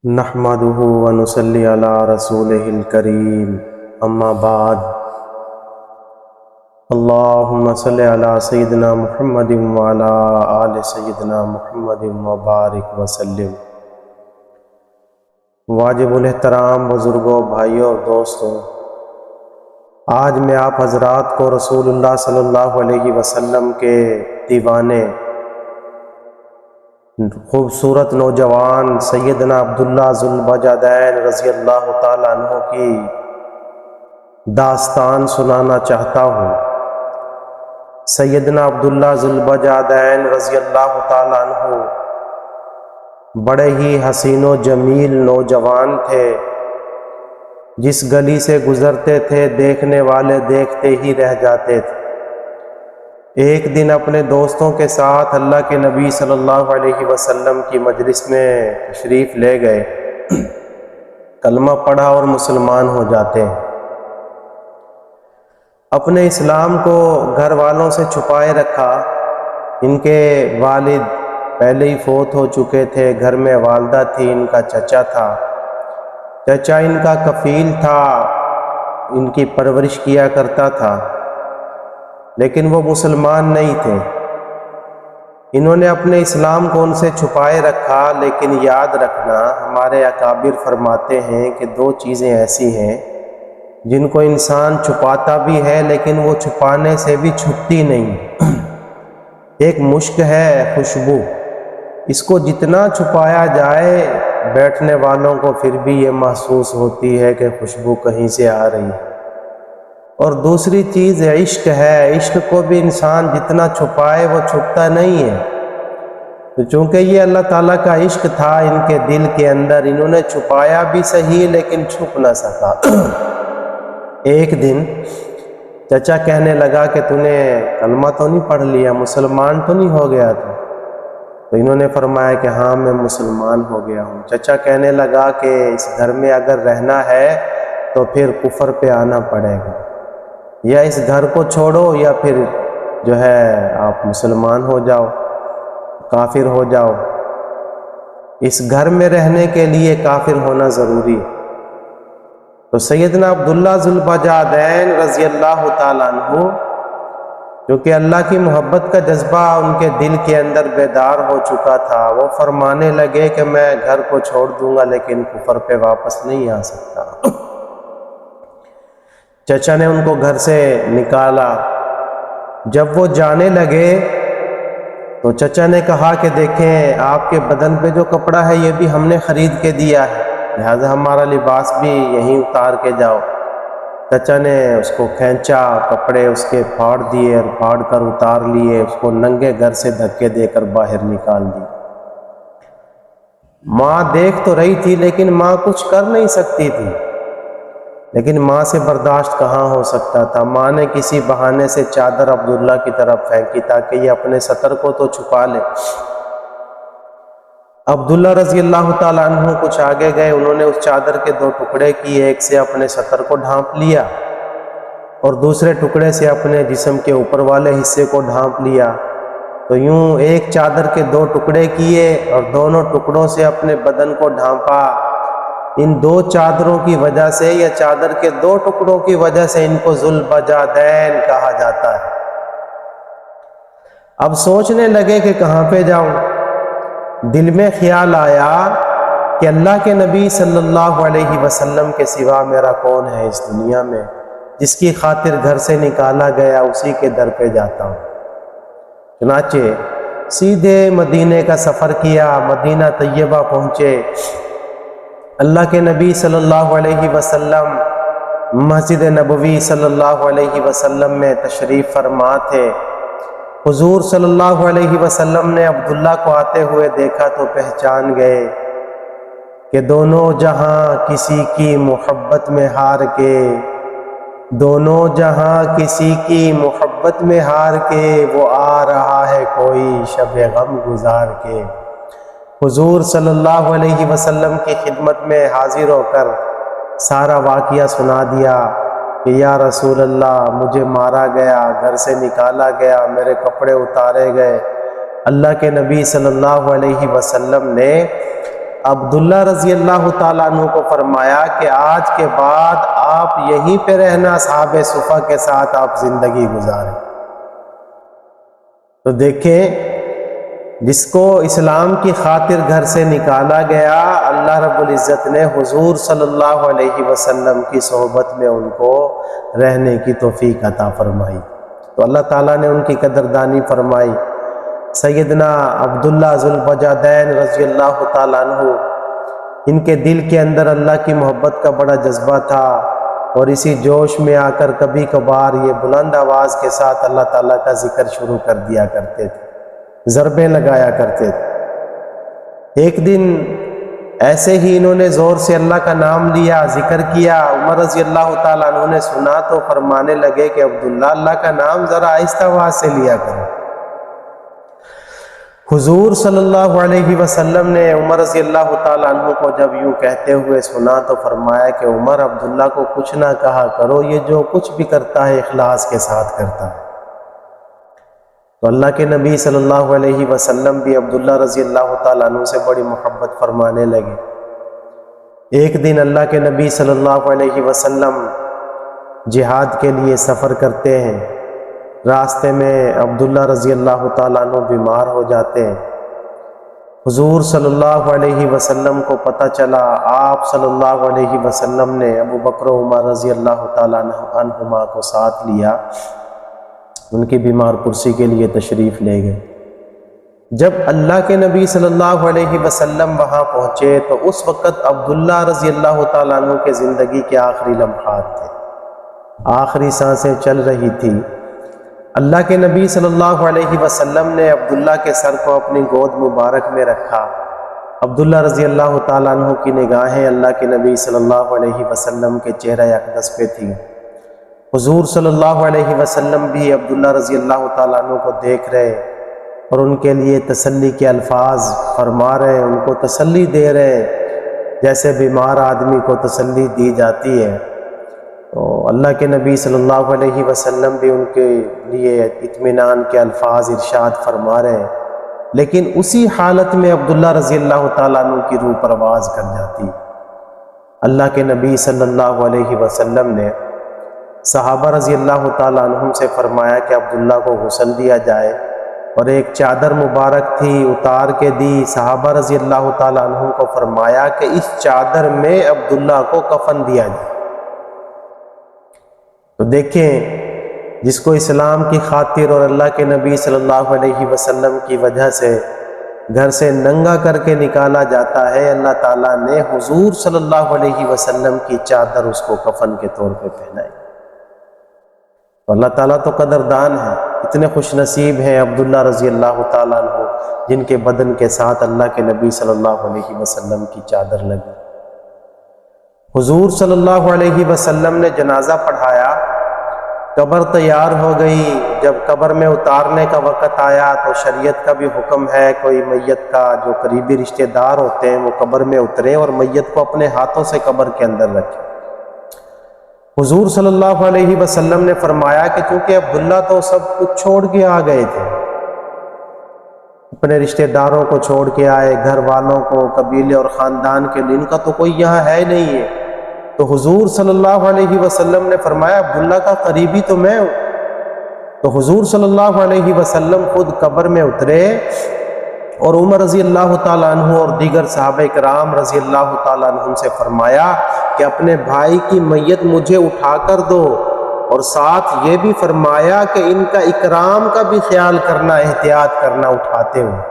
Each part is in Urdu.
نحمده ونصلي على رسوله الكريم اما بعد اللهم صل على سيدنا محمد وعلى آل سيدنا محمد وبارک وسلم۔ واجب الاحترام بزرگوں، بھائیوں اور دوستوں، آج میں آپ حضرات کو رسول اللہ صلی اللہ علیہ وسلم کے دیوانے، خوبصورت نوجوان سیدنا عبداللہ ذوالبجادین رضی اللہ تعالیٰ عنہ کی داستان سنانا چاہتا ہوں۔ سیدنا عبداللہ ذوالبجادین رضی اللہ تعالیٰ عنہ بڑے ہی حسین و جمیل نوجوان تھے، جس گلی سے گزرتے تھے دیکھنے والے دیکھتے ہی رہ جاتے تھے۔ ایک دن اپنے دوستوں کے ساتھ اللہ کے نبی صلی اللہ علیہ وسلم کی مجلس میں تشریف لے گئے، کلمہ پڑھا اور مسلمان ہو جاتے ہیں۔ اپنے اسلام کو گھر والوں سے چھپائے رکھا۔ ان کے والد پہلے ہی فوت ہو چکے تھے، گھر میں والدہ تھی، ان کا چچا تھا، چچا ان کا کفیل تھا، ان کی پرورش کیا کرتا تھا، لیکن وہ مسلمان نہیں تھے۔ انہوں نے اپنے اسلام کو ان سے چھپائے رکھا، لیکن یاد رکھنا ہمارے اکابر فرماتے ہیں کہ دو چیزیں ایسی ہیں جن کو انسان چھپاتا بھی ہے لیکن وہ چھپانے سے بھی چھپتی نہیں۔ ایک مشک ہے خوشبو، اس کو جتنا چھپایا جائے بیٹھنے والوں کو پھر بھی یہ محسوس ہوتی ہے کہ خوشبو کہیں سے آ رہی ہے۔ اور دوسری چیز عشق ہے، عشق کو بھی انسان جتنا چھپائے وہ چھپتا نہیں ہے۔ تو چونکہ یہ اللہ تعالیٰ کا عشق تھا ان کے دل کے اندر، انہوں نے چھپایا بھی صحیح لیکن چھپ نہ سکا۔ ایک دن چچا کہنے لگا کہ تو نے کلمہ تو نہیں پڑھ لیا، مسلمان تو نہیں ہو گیا تو انہوں نے فرمایا کہ ہاں میں مسلمان ہو گیا ہوں۔ چچا کہنے لگا کہ اس گھر میں اگر رہنا ہے تو پھر کفر پہ آنا پڑے گا، یا اس گھر کو چھوڑو یا پھر جو ہے آپ مسلمان ہو جاؤ، کافر ہو جاؤ۔ اس گھر میں رہنے کے لیے کافر ہونا ضروری ہے۔ تو سیدنا عبداللہ ذوالبجادین رضی اللہ تعالیٰ عنہ، کیونکہ اللہ کی محبت کا جذبہ ان کے دل کے اندر بیدار ہو چکا تھا، وہ فرمانے لگے کہ میں گھر کو چھوڑ دوں گا لیکن کفر پہ واپس نہیں آ سکتا۔ چچا نے ان کو گھر سے نکالا۔ جب وہ جانے لگے تو چچا نے کہا کہ دیکھیں آپ کے بدن پہ جو کپڑا ہے یہ بھی ہم نے خرید کے دیا ہے، لہذا ہمارا لباس بھی یہیں اتار کے جاؤ۔ چچا نے اس کو کھینچا، کپڑے اس کے پھاڑ دیے اور پھاڑ کر اتار لیے، اس کو ننگے گھر سے دھکے دے کر باہر نکال دی۔ ماں دیکھ تو رہی تھی لیکن ماں کچھ کر نہیں سکتی تھی، لیکن ماں سے برداشت کہاں ہو سکتا تھا۔ ماں نے کسی بہانے سے چادر عبداللہ کی طرف پھینکی تاکہ یہ اپنے سطر کو تو چھپا لے۔ عبداللہ رضی اللہ تعالیٰ عنہ کچھ آگے گئے، انہوں نے اس چادر کے دو ٹکڑے کیے، ایک سے اپنے سطر کو ڈھانپ لیا اور دوسرے ٹکڑے سے اپنے جسم کے اوپر والے حصے کو ڈھانپ لیا۔ تو یوں ایک چادر کے دو ٹکڑے کیے اور دونوں ٹکڑوں سے اپنے بدن کو ڈھانپا۔ ان دو چادروں کی وجہ سے یا چادر کے دو ٹکڑوں کی وجہ سے ان کو ذوالبجادین کہا جاتا ہے۔ اب سوچنے لگے کہ کہاں پہ جاؤں۔ دل میں خیال آیا کہ اللہ کے نبی صلی اللہ علیہ وسلم کے سوا میرا کون ہے اس دنیا میں، جس کی خاطر گھر سے نکالا گیا اسی کے در پہ جاتا ہوں۔ چنانچہ سیدھے مدینے کا سفر کیا، مدینہ طیبہ پہنچے۔ اللہ کے نبی صلی اللہ علیہ وسلم مسجد نبوی صلی اللہ علیہ وسلم میں تشریف فرما تھے۔ حضور صلی اللہ علیہ وسلم نے عبداللہ کو آتے ہوئے دیکھا تو پہچان گئے کہ دونوں جہاں کسی کی محبت میں ہار کے، دونوں جہاں کسی کی محبت میں ہار کے، وہ آ رہا ہے کوئی شب غم گزار کے۔ حضور صلی اللہ علیہ وسلم کی خدمت میں حاضر ہو کر سارا واقعہ سنا دیا کہ یا رسول اللہ مجھے مارا گیا، گھر سے نکالا گیا، میرے کپڑے اتارے گئے۔ اللہ کے نبی صلی اللہ علیہ وسلم نے عبداللہ رضی اللہ تعالیٰ عنہ کو فرمایا کہ آج کے بعد آپ یہیں پہ رہنا، اصحاب صفہ کے ساتھ آپ زندگی گزاریں۔ تو دیکھیں، جس کو اسلام کی خاطر گھر سے نکالا گیا، اللہ رب العزت نے حضور صلی اللہ علیہ وسلم کی صحبت میں ان کو رہنے کی توفیق عطا فرمائی، تو اللہ تعالیٰ نے ان کی قدردانی فرمائی۔ سیدنا عبداللہ ذوالبجادین رضی اللہ تعالیٰ عنہ، ان کے دل کے اندر اللہ کی محبت کا بڑا جذبہ تھا، اور اسی جوش میں آ کر کبھی کبھار یہ بلند آواز کے ساتھ اللہ تعالیٰ کا ذکر شروع کر دیا کرتے تھے، ضربیں لگایا کرتے تھے۔ ایک دن ایسے ہی انہوں نے زور سے اللہ کا نام لیا، ذکر کیا۔ عمر رضی اللہ تعالیٰ عنہ نے سنا تو فرمانے لگے کہ عبداللہ، اللہ کا نام ذرا آہستہ آواز سے لیا کرو۔ حضور صلی اللہ علیہ وسلم نے عمر رضی اللہ تعالیٰ عنہ کو جب یوں کہتے ہوئے سنا تو فرمایا کہ عمر، عبداللہ کو کچھ نہ کہا کرو، یہ جو کچھ بھی کرتا ہے اخلاص کے ساتھ کرتا ہے۔ تو اللہ کے نبی صلی اللہ علیہ وسلم بھی عبداللہ رضی اللہ تعالیٰ عنہ سے بڑی محبت فرمانے لگے۔ ایک دن اللہ کے نبی صلی اللہ علیہ وسلم جہاد کے لیے سفر کرتے ہیں، راستے میں عبداللہ رضی اللہ تعالیٰ عنہ بیمار ہو جاتے ہیں۔ حضور صلی اللہ علیہ وسلم کو پتہ چلا، آپ صلی اللہ علیہ وسلم نے ابو بکر و عمر رضی اللہ تعالیٰ عنہما کو ساتھ لیا، ان کی بیمار پرسی کے لیے تشریف لے گئے۔ جب اللہ کے نبی صلی اللہ علیہ وسلم وہاں پہنچے تو اس وقت عبداللہ رضی اللہ تعالیٰ عنہ کے زندگی کے آخری لمحات تھے، آخری سانسیں چل رہی تھی۔ اللہ کے نبی صلی اللہ علیہ وسلم نے عبداللہ کے سر کو اپنی گود مبارک میں رکھا۔ عبداللہ رضی اللہ تعالیٰ عنہ کی نگاہیں اللہ کے نبی صلی اللہ علیہ وسلم کے چہرہ اقدس پہ تھیں۔ حضور صلی اللہ علیہ وسلم بھی عبداللہ رضی اللہ تعالیٰ عنہ کو دیکھ رہے اور ان کے لیے تسلی کے الفاظ فرما رہے، ان کو تسلی دے رہے جیسے بیمار آدمی کو تسلی دی جاتی ہے۔ تو اللہ کے نبی صلی اللہ علیہ وسلم بھی ان کے لیے اطمینان کے الفاظ ارشاد فرما رہے ہیں، لیکن اسی حالت میں عبداللہ رضی اللہ تعالیٰ عنہ کی روح پرواز کر جاتی۔ اللہ کے نبی صلی اللہ علیہ وسلم نے صحابہ رضی اللہ تعالیٰ عنہم سے فرمایا کہ عبداللہ کو غسل دیا جائے، اور ایک چادر مبارک تھی، اتار کے دی۔ صحابہ رضی اللہ تعالیٰ عنہم کو فرمایا کہ اس چادر میں عبداللہ کو کفن دیا جائے۔ تو دیکھیں، جس کو اسلام کی خاطر اور اللہ کے نبی صلی اللہ علیہ وسلم کی وجہ سے گھر سے ننگا کر کے نکالا جاتا ہے، اللہ تعالیٰ نے حضور صلی اللہ علیہ وسلم کی چادر اس کو کفن کے طور پہ پہنائی۔ تو اللہ تعالیٰ تو قدردان ہے، اتنے خوش نصیب ہیں عبداللہ رضی اللہ تعالیٰ عنہ جن کے بدن کے ساتھ اللہ کے نبی صلی اللہ علیہ وسلم کی چادر لگی۔ حضور صلی اللہ علیہ وسلم نے جنازہ پڑھایا، قبر تیار ہو گئی۔ جب قبر میں اتارنے کا وقت آیا تو شریعت کا بھی حکم ہے، کوئی میت کا جو قریبی رشتہ دار ہوتے ہیں وہ قبر میں اترے اور میت کو اپنے ہاتھوں سے قبر کے اندر رکھے۔ حضور صلی اللہ علیہ وسلم نے فرمایا کہ چونکہ عبداللہ تو سب کچھ چھوڑ کے آ گئے تھے، اپنے رشتہ داروں کو چھوڑ کے آئے، گھر والوں کو، قبیلے اور خاندان کے لیے، ان کا تو کوئی یہاں ہے نہیں ہے، تو حضور صلی اللہ علیہ وسلم نے فرمایا عبداللہ کا قریبی تو میں ہوں۔ تو حضور صلی اللہ علیہ وسلم خود قبر میں اترے اور عمر رضی اللہ تعالیٰ عنہ اور دیگر صحابہ کرام رضی اللہ تعالیٰ عنہم سے فرمایا کہ اپنے بھائی کی میت مجھے اٹھا کر دو، اور ساتھ یہ بھی فرمایا کہ ان کا اکرام کا بھی خیال کرنا، احتیاط کرنا اٹھاتے ہوئے۔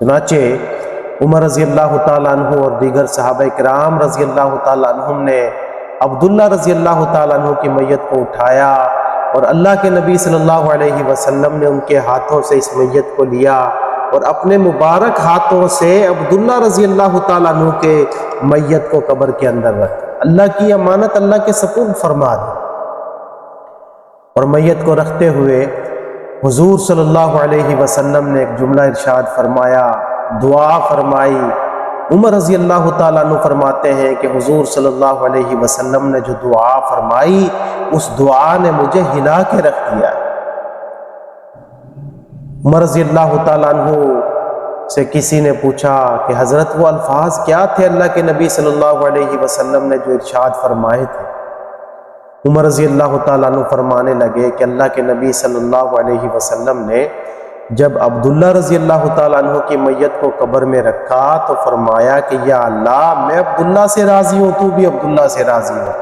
چنانچہ عمر رضی اللہ تعالیٰ عنہ اور دیگر صحابہ کرام رضی اللہ تعالیٰ عنہم نے عبداللہ رضی اللہ تعالیٰ عنہ کی میت کو اٹھایا، اور اللہ کے نبی صلی اللہ علیہ وسلم نے ان کے ہاتھوں سے اس میت کو لیا اور اپنے مبارک ہاتھوں سے عبداللہ رضی اللہ تعالیٰ عنہ کے میت کو قبر کے اندر رکھا۔ اللہ کی امانت اللہ کے سپرد فرما دی، اور میت کو رکھتے ہوئے حضور صلی اللہ علیہ وسلم نے ایک جملہ ارشاد فرمایا، دعا فرمائی۔ عمر رضی اللہ تعالیٰ عنہ فرماتے ہیں کہ حضور صلی اللہ علیہ وسلم نے جو دعا فرمائی، اس دعا نے مجھے ہلا کے رکھ دیا۔ عمر رضی اللہ تعالیٰ عنہ سے کسی نے پوچھا کہ حضرت وہ الفاظ کیا تھے اللہ کے نبی صلی اللہ علیہ وسلم نے جو ارشاد فرمائے تھے؟ عمر رضی اللہ تعالیٰ عنہ فرمانے لگے کہ اللہ کے نبی صلی اللہ علیہ وسلم نے جب عبداللہ رضی اللہ تعالیٰ عنہ کی میت کو قبر میں رکھا تو فرمایا کہ یا اللہ میں عبداللہ سے راضی ہوں، تو بھی عبداللہ سے راضی ہو۔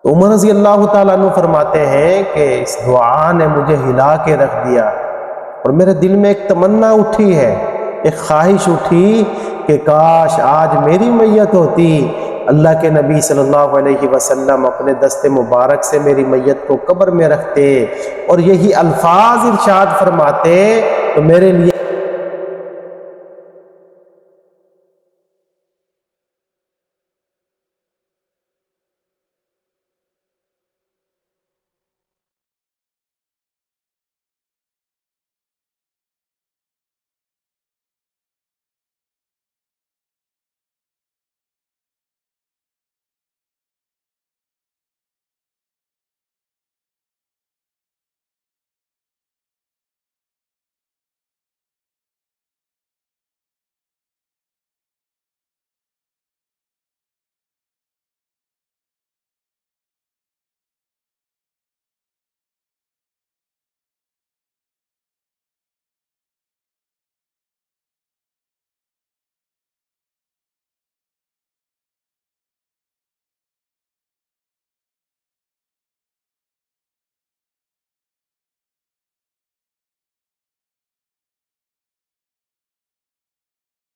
عمر رضی اللہ تعالیٰ عنہ فرماتے ہیں کہ اس دعا نے مجھے ہلا کے رکھ دیا، اور میرے دل میں ایک تمنا اٹھی ہے، ایک خواہش اٹھی کہ کاش آج میری میت ہوتی، اللہ کے نبی صلی اللہ علیہ وسلم اپنے دست مبارک سے میری میت کو قبر میں رکھتے اور یہی الفاظ ارشاد فرماتے تو میرے لیے